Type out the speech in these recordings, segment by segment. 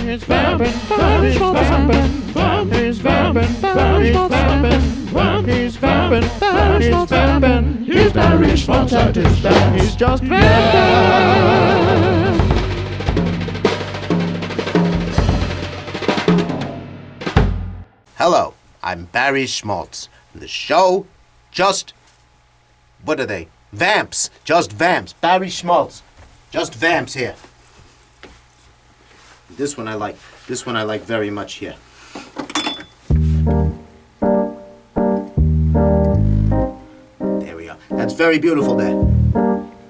He's vamping, Barry Schmaltz is vamping. He's vamping, Barry Schmaltz is vamping. He's vamping, Barry Schmaltz is vamping. He's Barry Schmaltz at his best. He's just vamping. Hello, I'm Barry Schmaltz. The show, just... what are they? Vamps. Just Vamps. Barry Schmaltz. Just Vamps here. This one I like. This one I like very much here. There we are. That's very beautiful there.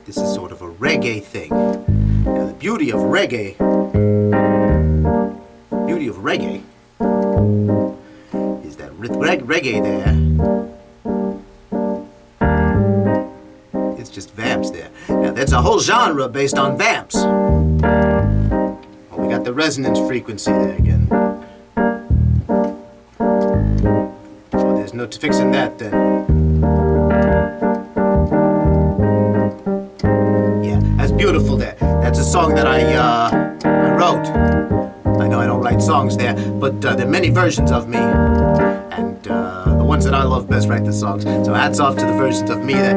This is sort of a reggae thing. Now the beauty of reggae... is that reggae there... it's just Vamps there. Now that's a whole genre based on Vamps. We got the resonance frequency there again. Oh, there's no fixing that then. Yeah, that's beautiful there. That's a song that I wrote. I know I don't write songs there, but there are many versions of me. And the ones that I love best write the songs. So hats off to the versions of me that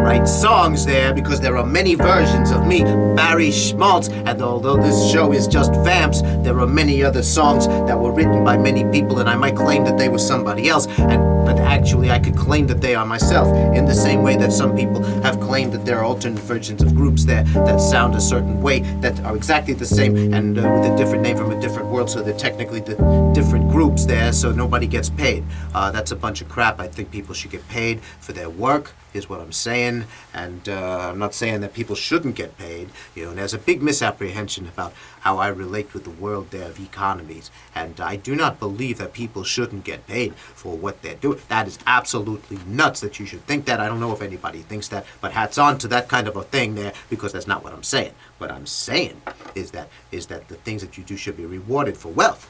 write songs there, because there are many versions of me, Barry Schmaltz, and although this show is just Vamps, there are many other songs that were written by many people, and I might claim that they were somebody else, but actually I could claim that they are myself, in the same way that some people have claimed that there are alternate versions of groups there that sound a certain way, that are exactly the same, and with a different name from a different world, so they're technically the different groups there, so nobody gets paid. That's a bunch of crap. I think people should get paid for their work, is what I'm saying, and I'm not saying that people shouldn't get paid, and there's a big misapprehension about how I relate with the world there of economies, and I do not believe that people shouldn't get paid for what they're doing. That is absolutely nuts that you should think that. I don't know if anybody thinks that, but hats on to that kind of a thing there, because that's not what I'm saying. What I'm saying is that the things that you do should be rewarded for wealth.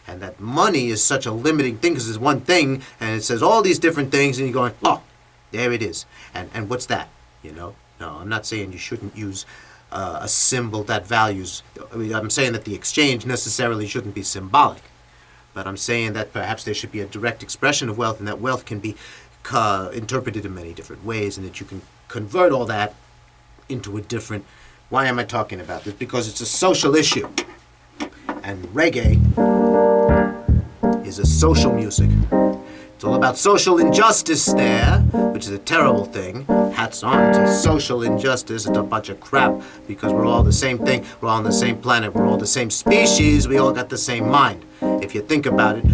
And that money is such a limiting thing, because there's one thing, and it says all these different things, and you're going, oh, there it is. And what's that? No, I'm not saying you shouldn't use a symbol that values. I'm saying that the exchange necessarily shouldn't be symbolic. But I'm saying that perhaps there should be a direct expression of wealth, and that wealth can be interpreted in many different ways, and that you can convert all that into a different... Why am I talking about this? Because it's a social issue. And reggae is a social music. It's all about social injustice there, which is a terrible thing. Hats on to social injustice. It's a bunch of crap, because we're all the same thing. We're all on the same planet. We're all the same species. We all got the same mind. If you think about it,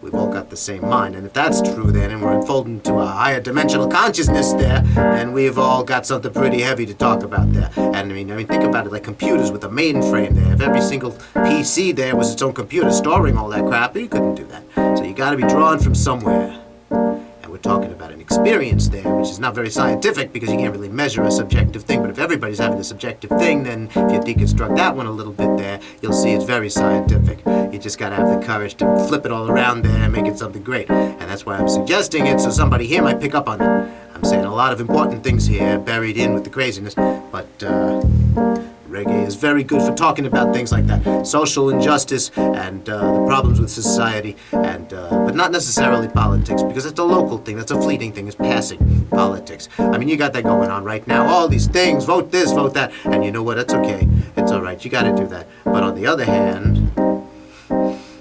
we've all got the same mind. And if that's true then, and we're unfolding to a higher dimensional consciousness there, then we've all got something pretty heavy to talk about there. And I mean, think about it like computers with a mainframe there. If every single PC there was its own computer storing all that crap, you couldn't do that. So you gotta be drawn from somewhere. And we're talking about an experience there, which is not very scientific, because you can't really measure a subjective thing. But if everybody's having a subjective thing, then if you deconstruct that one a little bit there, you'll see it's very scientific. You just gotta have the courage to flip it all around there and make it something great. And that's why I'm suggesting it, so somebody here might pick up on it. I'm saying a lot of important things here buried in with the craziness, but reggae is very good for talking about things like that. Social injustice and the problems with society, and but not necessarily politics, because it's a local thing. That's a fleeting thing. It's passing politics. I mean, you got that going on right now. All these things, vote this, vote that, and you know what? It's okay. It's all right. You got to do that. But on the other hand,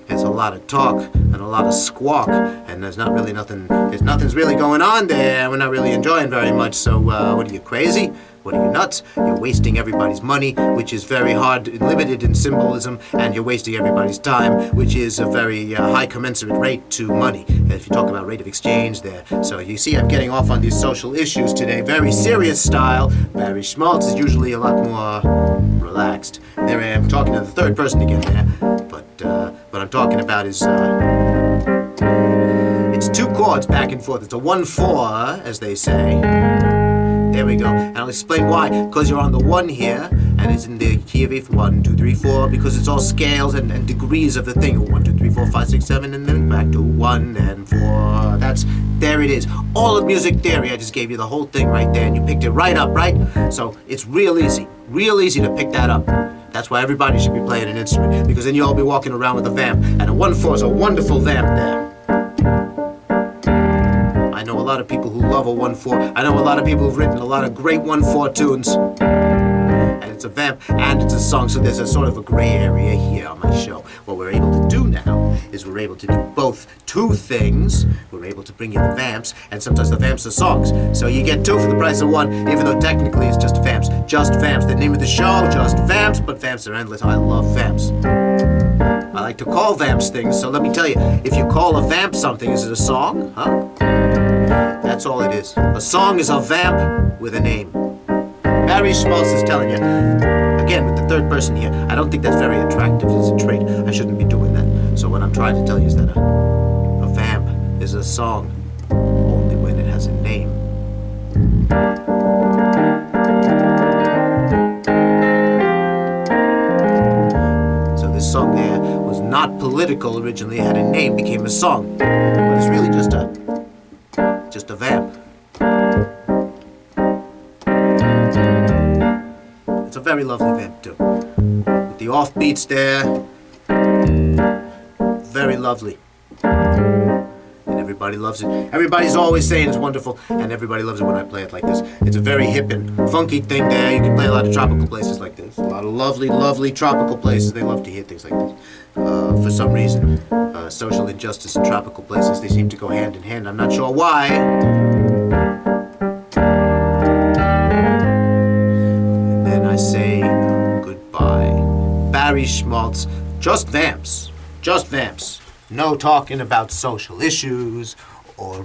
it's a lot of talk and a lot of squawk, and there's not really nothing. Nothing's really going on there. We're not really enjoying very much. So what are you, crazy? What are you, nuts? You're wasting everybody's money, which is very hard, limited in symbolism, and you're wasting everybody's time, which is a very high commensurate rate to money, if you talk about rate of exchange there. So you see, I'm getting off on these social issues today, very serious style. Barry Schmaltz is usually a lot more relaxed. There I am talking to the third person again there, but what I'm talking about is it's two chords back and forth. It's a 1/4, as they say. There we go. And I'll explain why. Because you're on the 1 here, and it's in the key of F, 1, 2, 3, 4, because it's all scales and degrees of the thing. 1, 2, 3, 4, 5, 6, 7, and then back to 1 and 4. There it is. All of music theory. I just gave you the whole thing right there, and you picked it right up, right? So it's real easy to pick that up. That's why everybody should be playing an instrument, because then you'll all be walking around with a vamp, and a 1/4 is a wonderful vamp there. I know a lot of people who love a 1/4. I know a lot of people who've written a lot of great 1/4 tunes. And it's a vamp and it's a song, so there's a sort of a gray area here on my show. What we're able to do now is we're able to do both two things. We're able to bring you the vamps, and sometimes the vamps are songs. So you get two for the price of one, even though technically it's just vamps. Just vamps. The name of the show, just vamps, but vamps are endless. I love vamps. I like to call vamps things, so let me tell you, if you call a vamp something, is it a song? Huh? That's all it is. A song is a vamp with a name. Barry Schmaltz is telling you, again with the third person here, I don't think that's very attractive as a trait. I shouldn't be doing that. So what I'm trying to tell you is that a vamp is a song only when it has a name. So this song there was not political originally. It had a name, became a song. But it's really just a vamp. It's a very lovely vamp too. With the offbeats there. Very lovely. And everybody loves it. Everybody's always saying it's wonderful, and everybody loves it when I play it like this. It's a very hip and funky thing there. You can play a lot of tropical places like this. A lot of lovely, lovely tropical places. They love to hear things like this. For some reason, social injustice and tropical places, they seem to go hand in hand. I'm not sure why. And then I say goodbye. Barry Schmaltz, just vamps. Just vamps. No talking about social issues or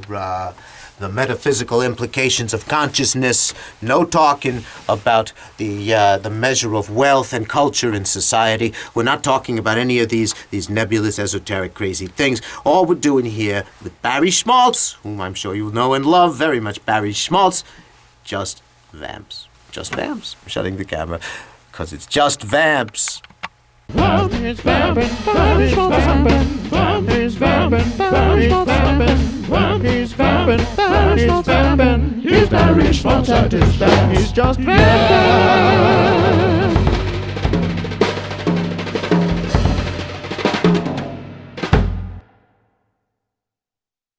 the metaphysical implications of consciousness. No talking about the measure of wealth and culture in society. We're not talking about any of these nebulous, esoteric, crazy things. All we're doing here with Barry Schmaltz, whom I'm sure you know and love very much, Barry Schmaltz, just vamps. Just vamps. I'm shutting the camera because it's just vamps. Vamp is vamping, Vamp is vamping, Vamp is vamping, Vamp is vamping, Vamp is vamping, Vamp is vamping. He's Barry Schmaltz at his vamp. He's just vamping.